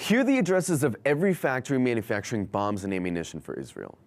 Here are the addresses of every factory manufacturing bombs and ammunition for Israel.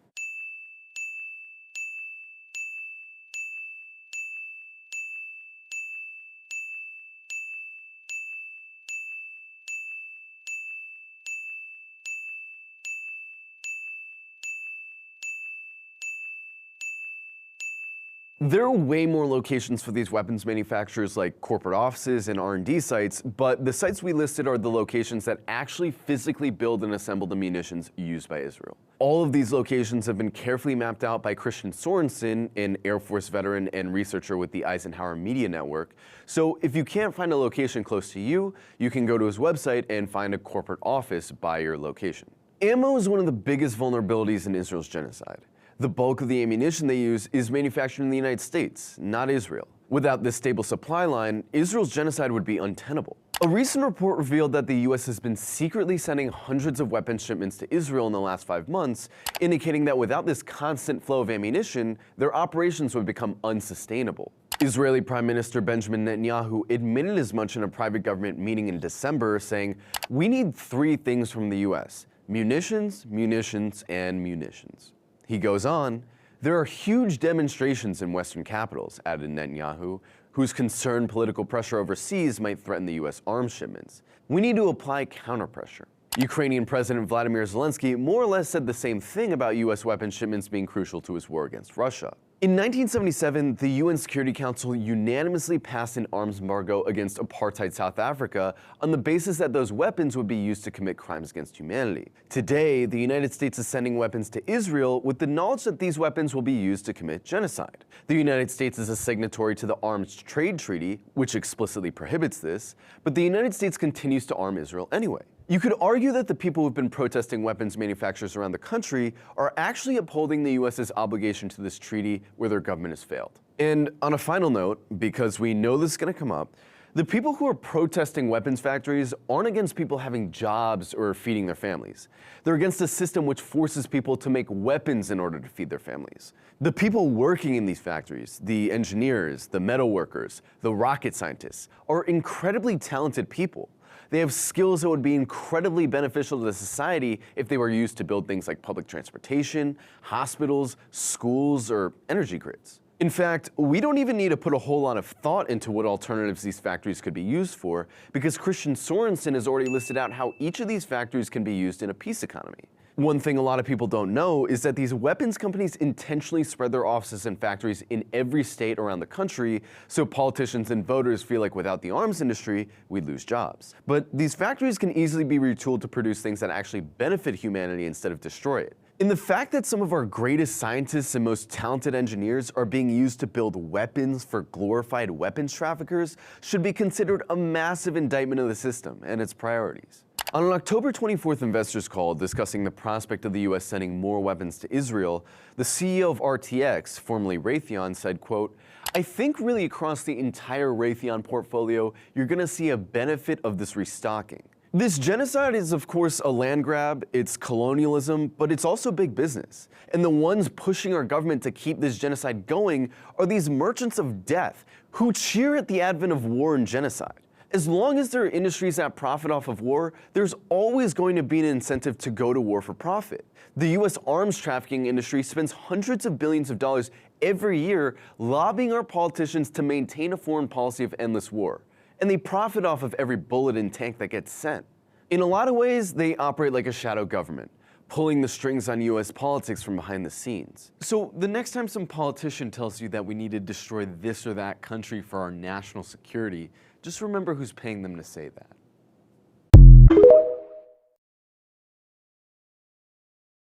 There are way more locations for these weapons manufacturers like corporate offices and R&D sites, but the sites we listed are the locations that actually physically build and assemble the munitions used by Israel. All of these locations have been carefully mapped out by Christian Sorensen, an Air Force veteran and researcher with the Eisenhower Media Network. So if you can't find a location close to you, you can go to his website and find a corporate office by your location. Ammo is one of the biggest vulnerabilities in Israel's genocide. The bulk of the ammunition they use is manufactured in the United States, not Israel. Without this stable supply line, Israel's genocide would be untenable. A recent report revealed that the US has been secretly sending hundreds of weapons shipments to Israel in the last 5 months, indicating that without this constant flow of ammunition, their operations would become unsustainable. Israeli Prime Minister Benjamin Netanyahu admitted as much in a private government meeting in December, saying, "We need 3 things from the US: munitions, munitions, and munitions." He goes on, "There are huge demonstrations in Western capitals," added Netanyahu, whose concerned political pressure overseas might threaten the US arms shipments. "We need to apply counterpressure." Ukrainian President Vladimir Zelensky more or less said the same thing about US weapons shipments being crucial to his war against Russia. In 1977, the UN Security Council unanimously passed an arms embargo against apartheid South Africa on the basis that those weapons would be used to commit crimes against humanity. Today, the United States is sending weapons to Israel with the knowledge that these weapons will be used to commit genocide. The United States is a signatory to the Arms Trade Treaty, which explicitly prohibits this, but the United States continues to arm Israel anyway. You could argue that the people who've been protesting weapons manufacturers around the country are actually upholding the US's obligation to this treaty where their government has failed. And on a final note, because we know this is going to come up, the people who are protesting weapons factories aren't against people having jobs or feeding their families. They're against a system which forces people to make weapons in order to feed their families. The people working in these factories, the engineers, the metal workers, the rocket scientists, are incredibly talented people. They have skills that would be incredibly beneficial to the society if they were used to build things like public transportation, hospitals, schools, or energy grids. In fact, we don't even need to put a whole lot of thought into what alternatives these factories could be used for, because Christian Sorensen has already listed out how each of these factories can be used in a peace economy. One thing a lot of people don't know is that these weapons companies intentionally spread their offices and factories in every state around the country, so politicians and voters feel like without the arms industry, we'd lose jobs. But these factories can easily be retooled to produce things that actually benefit humanity instead of destroy it. And the fact that some of our greatest scientists and most talented engineers are being used to build weapons for glorified weapons traffickers should be considered a massive indictment of the system and its priorities. On an October 24th investors call discussing the prospect of the US sending more weapons to Israel, the CEO of RTX, formerly Raytheon, said, quote, "I think really across the entire Raytheon portfolio, you're going to see a benefit of this restocking. This genocide is, of course, a land grab, it's colonialism, but it's also big business. And the ones pushing our government to keep this genocide going are these merchants of death who cheer at the advent of war and genocide. As long as there are industries that profit off of war, there's always going to be an incentive to go to war for profit. The US arms trafficking industry spends hundreds of billions of dollars every year lobbying our politicians to maintain a foreign policy of endless war. And they profit off of every bullet and tank that gets sent. In a lot of ways, they operate like a shadow government, pulling the strings on US politics from behind the scenes. So the next time some politician tells you that we need to destroy this or that country for our national security, just remember who's paying them to say that.